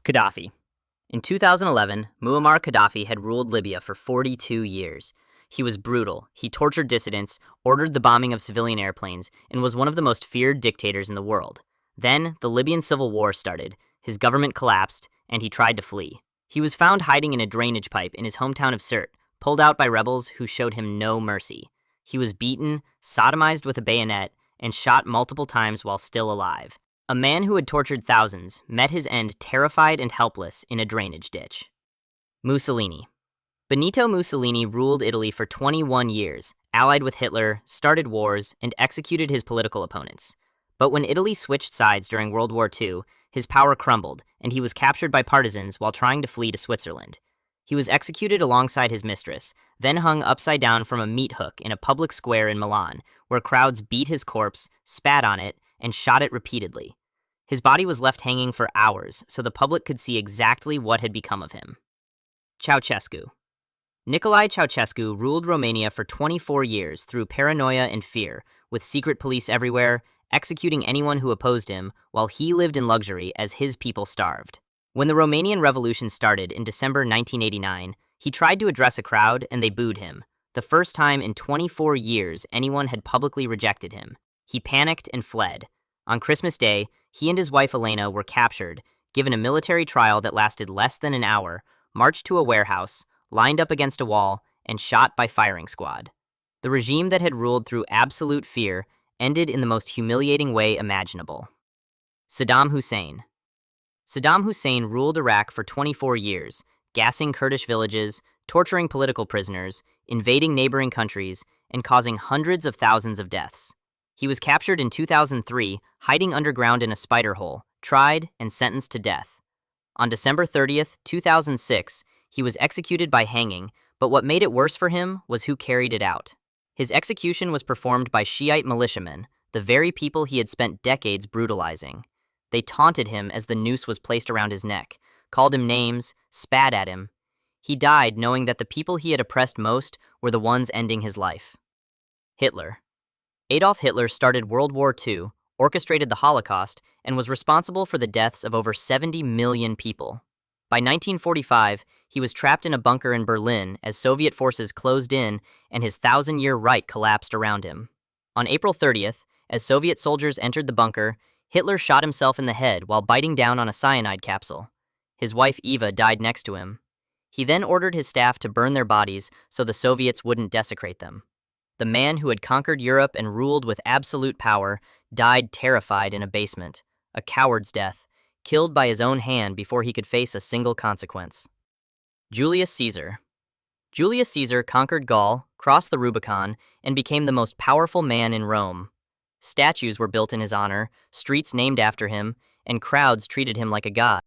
Gaddafi. In 2011, Muammar Gaddafi had ruled Libya for 42 years. He was brutal, he tortured dissidents, ordered the bombing of civilian airplanes, and was one of the most feared dictators in the world. Then, the Libyan civil war started, his government collapsed, and he tried to flee. He was found hiding in a drainage pipe in his hometown of Sirte, pulled out by rebels who showed him no mercy. He was beaten, sodomized with a bayonet, and shot multiple times while still alive. A man who had tortured thousands met his end terrified and helpless in a drainage ditch. Mussolini. Benito Mussolini ruled Italy for 21 years, allied with Hitler, started wars, and executed his political opponents. But when Italy switched sides during World War II, his power crumbled, and he was captured by partisans while trying to flee to Switzerland. He was executed alongside his mistress, then hung upside down from a meat hook in a public square in Milan, where crowds beat his corpse, spat on it, and shot it repeatedly. His body was left hanging for hours, so the public could see exactly what had become of him. Ceausescu. Nicolae Ceausescu ruled Romania for 24 years through paranoia and fear, with secret police everywhere, executing anyone who opposed him, while he lived in luxury as his people starved. When the Romanian Revolution started in December 1989, he tried to address a crowd and they booed him, the first time in 24 years anyone had publicly rejected him. He panicked and fled. On Christmas Day, he and his wife Elena were captured, given a military trial that lasted less than an hour, marched to a warehouse, lined up against a wall, and shot by firing squad. The regime that had ruled through absolute fear ended in the most humiliating way imaginable. Saddam Hussein. Saddam Hussein ruled Iraq for 24 years, gassing Kurdish villages, torturing political prisoners, invading neighboring countries, and causing hundreds of thousands of deaths. He was captured in 2003, hiding underground in a spider hole, tried, and sentenced to death. On December 30th, 2006, he was executed by hanging, but what made it worse for him was who carried it out. His execution was performed by Shiite militiamen, the very people he had spent decades brutalizing. They taunted him as the noose was placed around his neck, called him names, spat at him. He died knowing that the people he had oppressed most were the ones ending his life. Hitler. Adolf Hitler started World War II, orchestrated the Holocaust, and was responsible for the deaths of over 70 million people. By 1945, he was trapped in a bunker in Berlin as Soviet forces closed in and his thousand-year Reich collapsed around him. On April 30th, as Soviet soldiers entered the bunker, Hitler shot himself in the head while biting down on a cyanide capsule. His wife Eva died next to him. He then ordered his staff to burn their bodies so the Soviets wouldn't desecrate them. The man who had conquered Europe and ruled with absolute power died terrified in a basement, a coward's death, killed by his own hand before he could face a single consequence. Julius Caesar. Julius Caesar conquered Gaul, crossed the Rubicon, and became the most powerful man in Rome. Statues were built in his honor, streets named after him, and crowds treated him like a god.